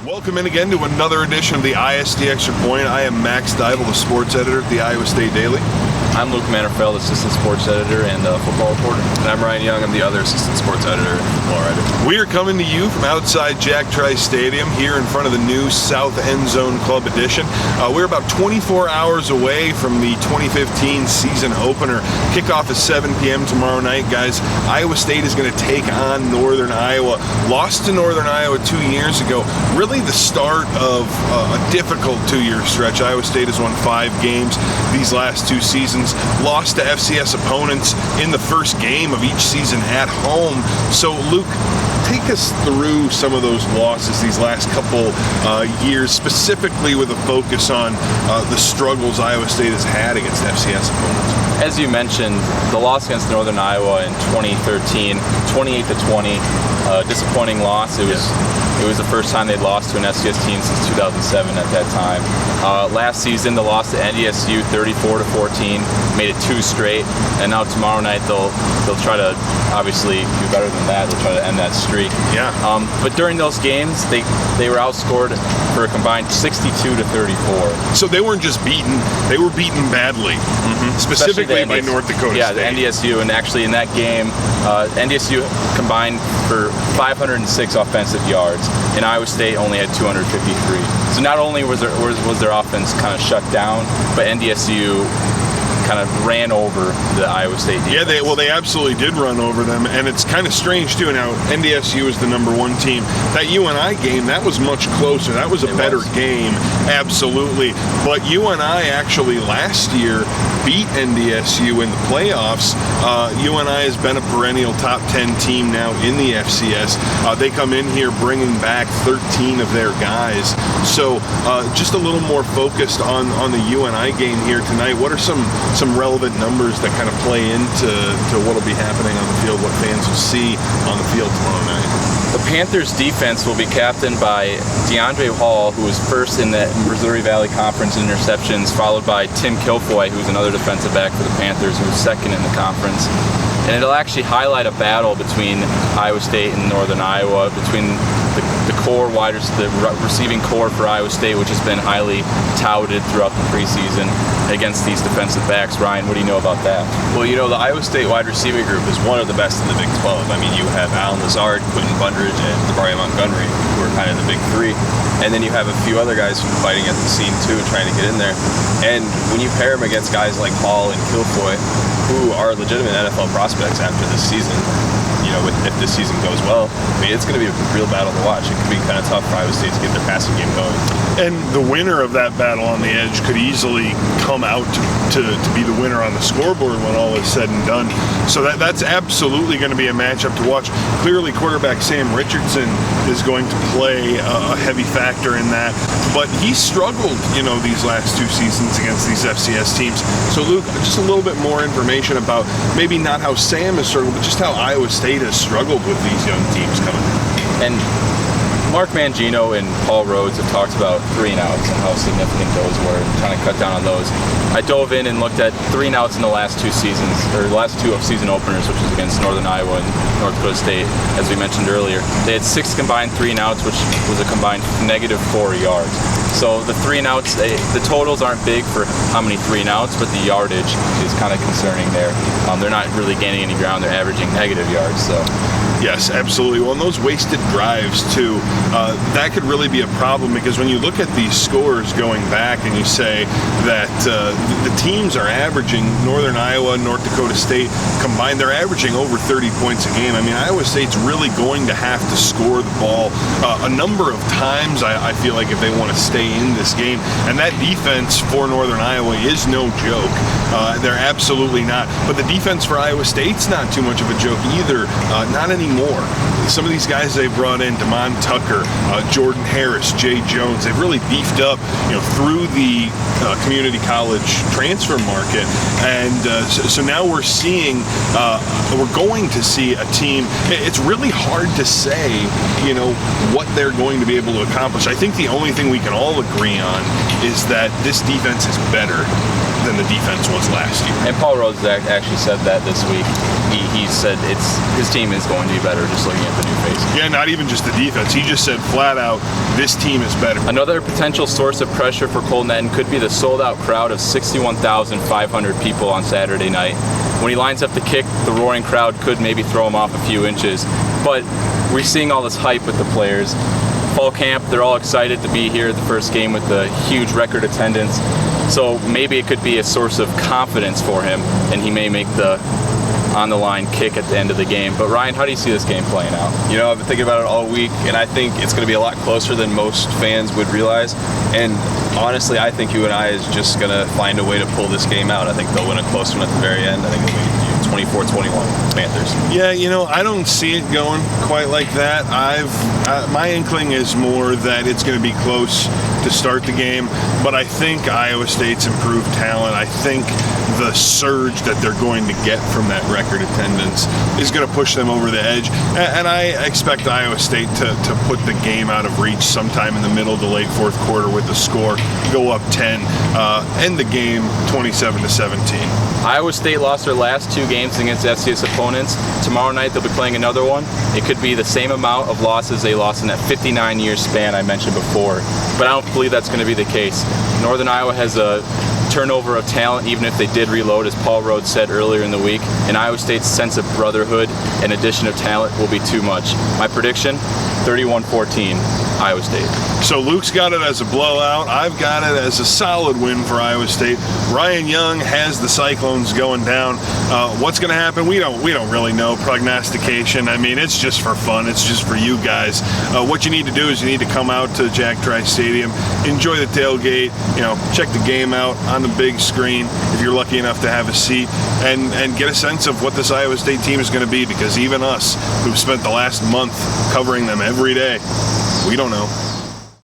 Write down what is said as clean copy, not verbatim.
Welcome in again to another edition of the ISD Extra Point. I am Max Dible, the sports editor at the Iowa State Daily. I'm Luke Manderfeld, assistant sports editor and football reporter. And I'm Ryan Young, I'm the other assistant sports editor and football writer. We are coming to you from outside Jack Trice Stadium here in front of the new South End Zone Club Edition. We're about 24 hours away from the 2015 season opener. Kickoff is 7 p.m. tomorrow night, guys. Iowa State is going to take on Northern Iowa. Lost to Northern Iowa 2 years ago. Really the start of a difficult 2-year stretch. Iowa State has won 5 games these last 2 seasons. Lost to FCS opponents in the first game of each season at home. So, Luke, take us through some of those losses these last couple years, specifically with a focus on the struggles Iowa State has had against FCS opponents. As you mentioned, the loss against Northern Iowa in 2013, 28-20, disappointing loss. It was the first time they'd lost to an FCS team since 2007 at that time. Last season, the loss to NDSU 34-14, made it 2 straight, and now tomorrow night they'll try to obviously do better than that. They'll try to end that streak. Yeah. But during those games, they were outscored for a combined 62-34. So they weren't just beaten; they were beaten badly, specifically by North Dakota State. Yeah, the NDSU, and actually in that game, NDSU combined for 506 offensive yards, and Iowa State only had 253. So not only was their offense kind of shut down, but NDSU kind of ran over the Iowa State defense. Yeah, they absolutely did run over them, and it's kind of strange too. Now, NDSU is the number 1 team. That UNI game, that was much closer. That was a better game, absolutely. But UNI actually last year beat NDSU in the playoffs. UNI has been a perennial top 10 team now in the FCS. They come in here bringing back 13 of their guys. So just a little more focused on the UNI game here tonight. What are some relevant numbers that kind of play into what will be happening on the field, what fans will see on the field tomorrow night? The Panthers defense will be captained by DeAndre Hall, who was first in the Missouri Valley Conference in interceptions, followed by Tim Kilfoy, who's another defensive back for the Panthers, who was second in the conference. And it'll actually highlight a battle between Iowa State and Northern Iowa, between the core the receiving core for Iowa State, which has been highly touted throughout the preseason against these defensive backs. Ryan, what do you know about that? Well, the Iowa State wide receiving group is one of the best in the Big 12. I mean, you have Alan Lazard, Quentin Bundridge, and Demario Montgomery, who are kind of the big 3. And then you have a few other guys fighting at the seam, too, trying to get in there. And when you pair them against guys like Hall and Kilfoy, who are legitimate NFL prospects after this season, if this season goes well, I mean, it's going to be a real battle to watch. It could be kind of tough for Iowa State to get their passing game going. And the winner of that battle on the edge could easily come out to be the winner on the scoreboard when all is said and done. So that's absolutely going to be a matchup to watch. Clearly, quarterback Sam Richardson is going to play a heavy factor in that. But he struggled, these last 2 seasons against these FCS teams. So, Luke, just a little bit more information about maybe not how Sam has struggled, but just how Iowa State has struggled with these young teams coming in. And Mark Mangino and Paul Rhodes have talked about 3-and-outs and how significant those were, and trying to cut down on those. I dove in and looked at 3-and-outs in the last 2 seasons, or the last 2 season openers, which was against Northern Iowa and North Dakota State, as we mentioned earlier. They had 6 combined 3-and-outs, which was a combined -4 yards. So the 3-and-outs, the totals aren't big for how many 3-and-outs, but the yardage is kind of concerning there. They're not really gaining any ground. They're averaging negative yards. So. Yes, absolutely. Well, and those wasted drives, too, that could really be a problem, because when you look at these scores going back and you say that the teams are averaging, Northern Iowa, North Dakota State combined, they're averaging over 30 points a game. I mean, Iowa State's really going to have to score the ball a number of times, I feel like, if they want to stay in this game. And that defense for Northern Iowa is no joke. They're absolutely not. But the defense for Iowa State's not too much of a joke either. Not anymore. Some of these guys they brought in, Damon Tucker, Jordan Harris, Jay Jones, they've really beefed up, through the community college transfer market. And so now we're going to see a team. It's really hard to say, what they're going to be able to accomplish. I think the only thing we can all agree on is that this defense is better than the defense was last year. And Paul Rhodes actually said that this week. He said his team is going to be better, just looking at the new face. Yeah, not even just the defense. He just said flat out, this team is better. Another potential source of pressure for Cole Netton could be the sold-out crowd of 61,500 people on Saturday night. When he lines up to kick, the roaring crowd could maybe throw him off a few inches. But we're seeing all this hype with the players. Fall camp, they're all excited to be here at the first game with the huge record attendance. So maybe it could be a source of confidence for him, and he may make the on-the-line kick at the end of the game. But Ryan, how do you see this game playing out? You know, I've been thinking about it all week, and I think it's going to be a lot closer than most fans would realize. And honestly, I think UNI is just going to find a way to pull this game out. I think they'll win a close one at the very end. I think it'll be 24-21 Panthers. Yeah, you know, I don't see it going quite like that. My inkling is more that it's going to be close to start the game, but I think Iowa State's improved talent. I think the surge that they're going to get from that record attendance is going to push them over the edge, and I expect Iowa State to put the game out of reach sometime in the middle to late fourth quarter with the score, go up 10, end the game 27-17. Iowa State lost their last 2 games against FCS opponents. Tomorrow night they'll be playing another one. It could be the same amount of losses they lost in that 59-year span I mentioned before, but I don't believe that's going to be the case. Northern Iowa has a turnover of talent, even if they did reload, as Paul Rhodes said earlier in the week, and Iowa State's sense of brotherhood and addition of talent will be too much. My prediction, 31-14, Iowa State. So Luke's got it as a blowout. I've got it as a solid win for Iowa State. Ryan Young has the Cyclones going down. What's going to happen? We don't really know. Prognostication. I mean, it's just for fun. It's just for you guys. What you need to do is you need to come out to Jack Trice Stadium, enjoy the tailgate. You know, check the game out on the big screen if you're lucky enough to have a seat, and get a sense of what this Iowa State team is going to be. Because even us, who've spent the last month covering them every day, we don't know.